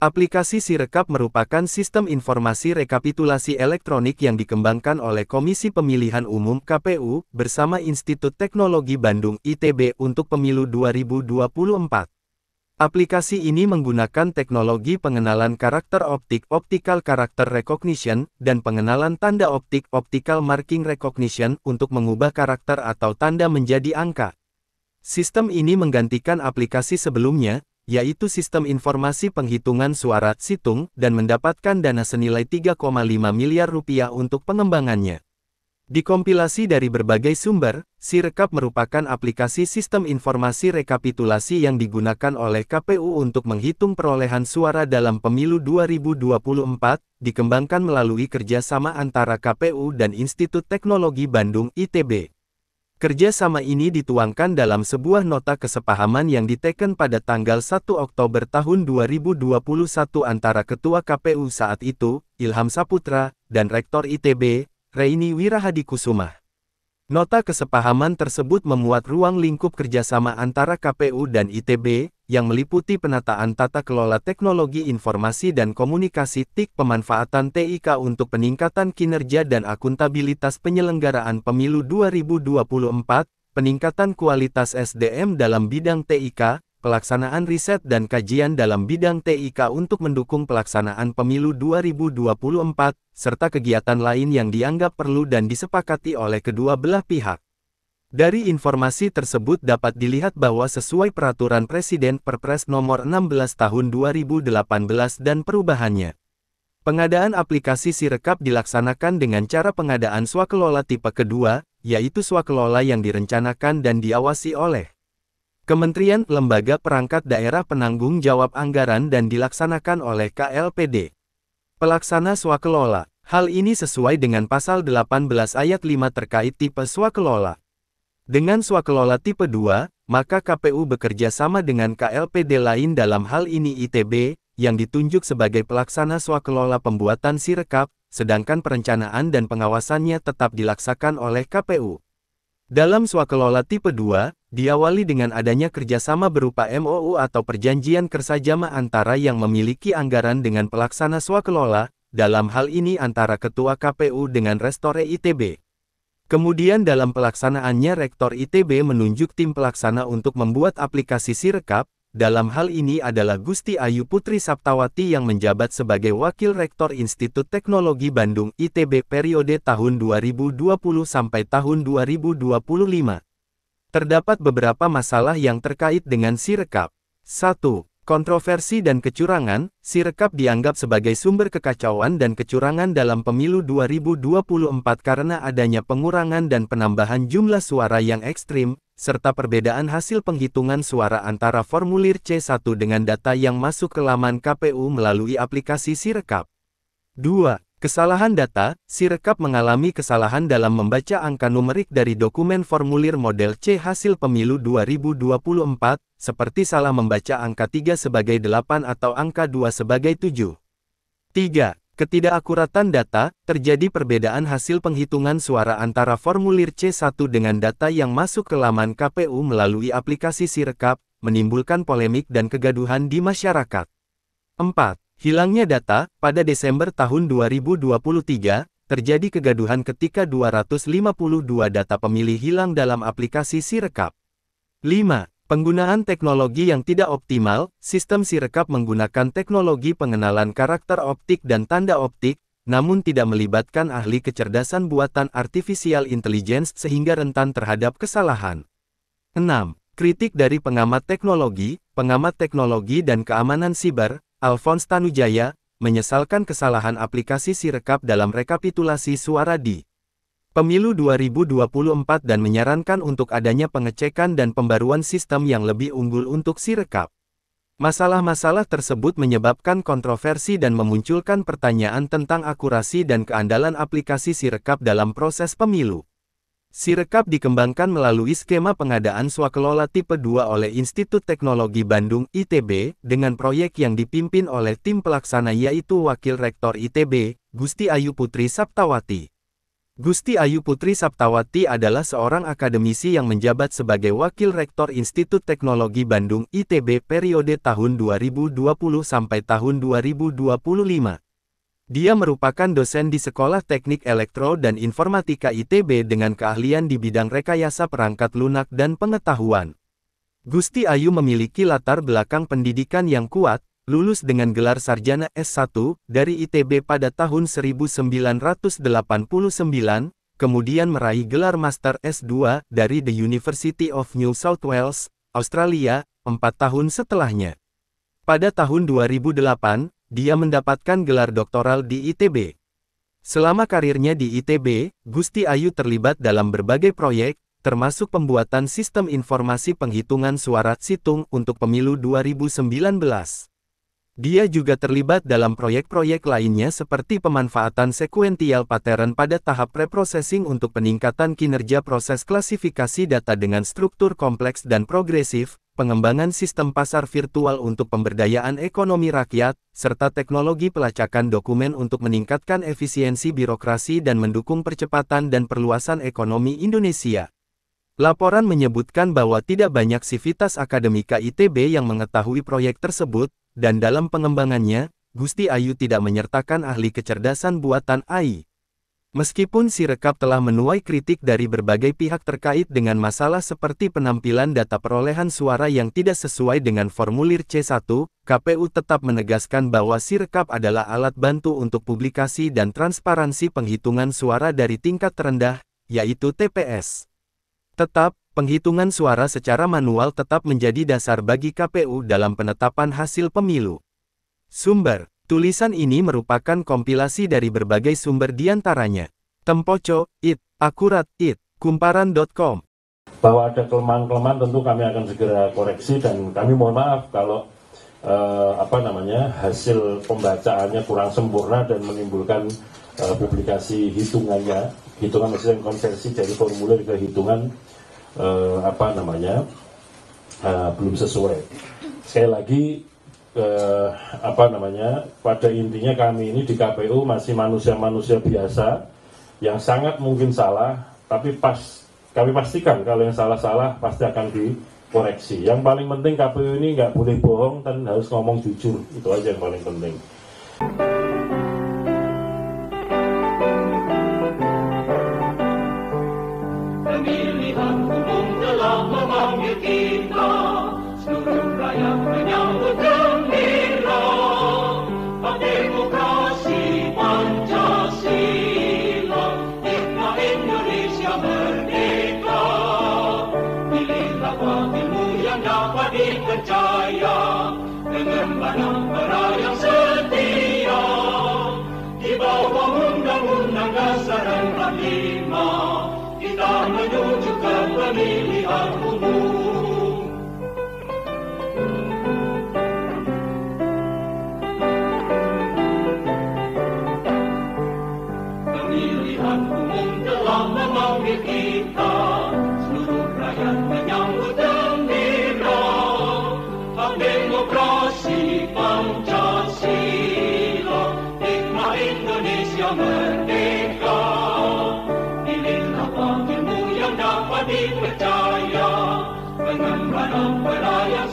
Aplikasi Sirekap merupakan sistem informasi rekapitulasi elektronik yang dikembangkan oleh Komisi Pemilihan Umum (KPU) bersama Institut Teknologi Bandung (ITB) untuk Pemilu 2024. Aplikasi ini menggunakan teknologi pengenalan karakter optik (Optical Character Recognition) dan pengenalan tanda optik (Optical Marking Recognition) untuk mengubah karakter atau tanda menjadi angka. Sistem ini menggantikan aplikasi sebelumnya, yaitu Sistem Informasi Penghitungan Suara (Situng), dan mendapatkan dana senilai Rp3,5 miliar untuk pengembangannya. Dikompilasi dari berbagai sumber, Sirekap merupakan aplikasi sistem informasi rekapitulasi yang digunakan oleh KPU untuk menghitung perolehan suara dalam pemilu 2024, dikembangkan melalui kerjasama antara KPU dan Institut Teknologi Bandung (ITB). Kerjasama ini dituangkan dalam sebuah nota kesepahaman yang diteken pada tanggal 1 Oktober tahun 2021 antara Ketua KPU saat itu, Ilham Saputra, dan Rektor ITB, Reini Wirahadikusumah. Nota kesepahaman tersebut memuat ruang lingkup kerjasama antara KPU dan ITB, yang meliputi penataan tata kelola teknologi informasi dan komunikasi (TIK), pemanfaatan TIK untuk peningkatan kinerja dan akuntabilitas penyelenggaraan pemilu 2024, peningkatan kualitas SDM dalam bidang TIK, pelaksanaan riset dan kajian dalam bidang TIK untuk mendukung pelaksanaan pemilu 2024, serta kegiatan lain yang dianggap perlu dan disepakati oleh kedua belah pihak. Dari informasi tersebut dapat dilihat bahwa sesuai Peraturan Presiden Perpres Nomor 16 Tahun 2018 dan perubahannya, pengadaan aplikasi Sirekap dilaksanakan dengan cara pengadaan swakelola tipe kedua, yaitu swakelola yang direncanakan dan diawasi oleh Kementerian Lembaga Perangkat Daerah Penanggung Jawab Anggaran dan dilaksanakan oleh KLPD. Pelaksana swakelola. Hal ini sesuai dengan Pasal 18 Ayat 5 terkait tipe swakelola. Dengan swakelola tipe 2, maka KPU bekerja sama dengan KLPD lain dalam hal ini ITB, yang ditunjuk sebagai pelaksana swakelola pembuatan Sirekap, sedangkan perencanaan dan pengawasannya tetap dilaksanakan oleh KPU. Dalam swakelola tipe 2, diawali dengan adanya kerjasama berupa MOU atau perjanjian kerjasama antara yang memiliki anggaran dengan pelaksana swakelola, dalam hal ini antara Ketua KPU dengan Restore ITB. Kemudian dalam pelaksanaannya Rektor ITB menunjuk tim pelaksana untuk membuat aplikasi Sirekap, dalam hal ini adalah Gusti Ayu Putri Saptawati yang menjabat sebagai Wakil Rektor Institut Teknologi Bandung (ITB) periode tahun 2020 sampai tahun 2025. Terdapat beberapa masalah yang terkait dengan Sirekap. 1. Kontroversi dan kecurangan. Sirekap dianggap sebagai sumber kekacauan dan kecurangan dalam pemilu 2024 karena adanya pengurangan dan penambahan jumlah suara yang ekstrim, serta perbedaan hasil penghitungan suara antara formulir C1 dengan data yang masuk ke laman KPU melalui aplikasi Sirekap. 2. Kesalahan data. Sirekap mengalami kesalahan dalam membaca angka numerik dari dokumen formulir model C hasil pemilu 2024, seperti salah membaca angka 3 sebagai 8 atau angka 2 sebagai 7. 3. Ketidakakuratan data. Terjadi perbedaan hasil penghitungan suara antara formulir C1 dengan data yang masuk ke laman KPU melalui aplikasi Sirekap, menimbulkan polemik dan kegaduhan di masyarakat. 4. Hilangnya data. Pada Desember tahun 2023, terjadi kegaduhan ketika 252 data pemilih hilang dalam aplikasi Sirekap. 5. Penggunaan teknologi yang tidak optimal. Sistem Sirekap menggunakan teknologi pengenalan karakter optik dan tanda optik, namun tidak melibatkan ahli kecerdasan buatan artificial intelligence sehingga rentan terhadap kesalahan. 6. Kritik dari pengamat teknologi dan keamanan siber, Alphonse Tanujaya, menyesalkan kesalahan aplikasi Sirekap dalam rekapitulasi suara di Pemilu 2024 dan menyarankan untuk adanya pengecekan dan pembaruan sistem yang lebih unggul untuk Sirekap. Masalah-masalah tersebut menyebabkan kontroversi dan memunculkan pertanyaan tentang akurasi dan keandalan aplikasi Sirekap dalam proses pemilu. Sirekap dikembangkan melalui skema pengadaan swakelola tipe 2 oleh Institut Teknologi Bandung (ITB) dengan proyek yang dipimpin oleh tim pelaksana yaitu Wakil Rektor ITB, Gusti Ayu Putri Saptawati. Gusti Ayu Putri Saptawati adalah seorang akademisi yang menjabat sebagai Wakil Rektor Institut Teknologi Bandung ITB periode tahun 2020 sampai tahun 2025. Dia merupakan dosen di Sekolah Teknik Elektro dan Informatika ITB dengan keahlian di bidang rekayasa perangkat lunak dan pengetahuan. Gusti Ayu memiliki latar belakang pendidikan yang kuat, lulus dengan gelar sarjana S1 dari ITB pada tahun 1989, kemudian meraih gelar Master S2 dari The University of New South Wales, Australia, 4 tahun setelahnya. Pada tahun 2008, dia mendapatkan gelar doktoral di ITB. Selama karirnya di ITB, Gusti Ayu terlibat dalam berbagai proyek, termasuk pembuatan sistem informasi penghitungan suara situng untuk pemilu 2019. Dia juga terlibat dalam proyek-proyek lainnya seperti pemanfaatan sequential pattern pada tahap preprocessing untuk peningkatan kinerja proses klasifikasi data dengan struktur kompleks dan progresif, pengembangan sistem pasar virtual untuk pemberdayaan ekonomi rakyat, serta teknologi pelacakan dokumen untuk meningkatkan efisiensi birokrasi dan mendukung percepatan dan perluasan ekonomi Indonesia. Laporan menyebutkan bahwa tidak banyak sivitas akademika ITB yang mengetahui proyek tersebut, dan dalam pengembangannya, Gusti Ayu tidak menyertakan ahli kecerdasan buatan AI. Meskipun Sirekap telah menuai kritik dari berbagai pihak terkait dengan masalah seperti penampilan data perolehan suara yang tidak sesuai dengan formulir C1, KPU tetap menegaskan bahwa Sirekap adalah alat bantu untuk publikasi dan transparansi penghitungan suara dari tingkat terendah, yaitu TPS. Tetap, penghitungan suara secara manual tetap menjadi dasar bagi KPU dalam penetapan hasil pemilu. Sumber: tulisan ini merupakan kompilasi dari berbagai sumber diantaranya Tempoco, IT, Akurat, IT, Kumparan.com. Bahwa ada kelemahan-kelemahan tentu kami akan segera koreksi dan kami mohon maaf kalau hasil pembacaannya kurang sempurna dan menimbulkan publikasi hitungan mesin konversi dari formulir ke hitungan belum sesuai. Sekali lagi pada intinya kami ini di KPU masih manusia-manusia biasa yang sangat mungkin salah, tapi kami pastikan kalau yang salah-salah pasti akan dikoreksi. Yang paling penting KPU ini nggak boleh bohong dan harus ngomong jujur, itu aja yang paling penting. Pemilihan umum telah memanggil kita, seluruh rakyat menyambut gembira. Hak demokrasi Pancasila, hikmah Indonesia merdeka. Pilihlah wakilmu yang dapat dipercaya, pengembangan para yang setia. Di bawah Undang-Undang Dasar 45, kita menuju ke pemilihan umum. Pemilihan umum telah memanggil kita, seluruh rakyat menyambut gembira. Hak demokrasi Pancasila, hikmah Indonesia merdeka. Pilihlah wakilmu yang dapat dipercaya, pengembangan para yang